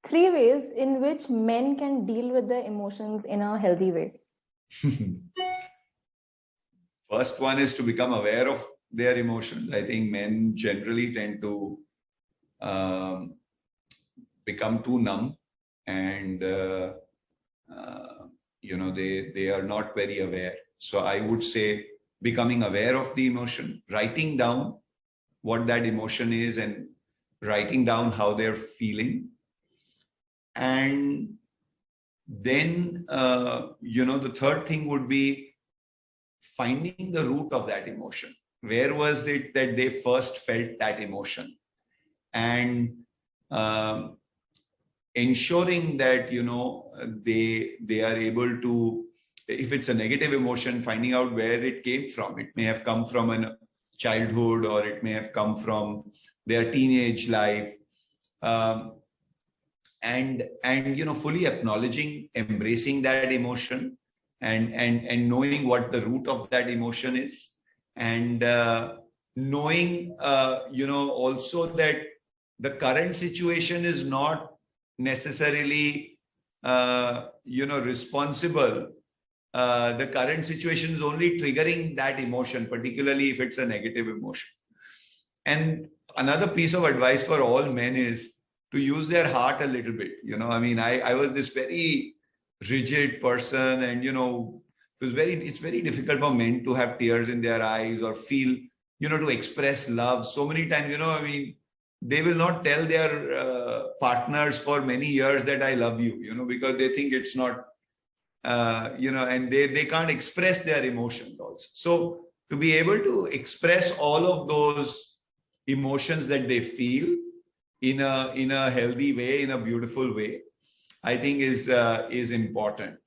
3 ways in which men can deal with their emotions in a healthy way. First one is to become aware of their emotions. I think men generally tend to become too numb, and they are not very aware. So I would say becoming aware of the emotion, writing down what that emotion is and writing down how they're feeling. And then, the third thing would be finding the root of that emotion. Where was it that they first felt that emotion? And ensuring that, they are able to, if it's a negative emotion, finding out where it came from. It may have come from a childhood, or it may have come from their teenage life. And fully acknowledging, embracing that emotion, and knowing what the root of that emotion is, and knowing also that the current situation is not necessarily responsible. The current situation is only triggering that emotion, particularly if it's a negative emotion. And another piece of advice for all men is to use their heart a little bit. I was this very rigid person, and it's very difficult for men to have tears in their eyes or feel, to express love. So many times, they will not tell their partners for many years that I love you, because they think it's not, and they can't express their emotions also. So to be able to express all of those emotions that they feel in a healthy way, in a beautiful way, I think is important.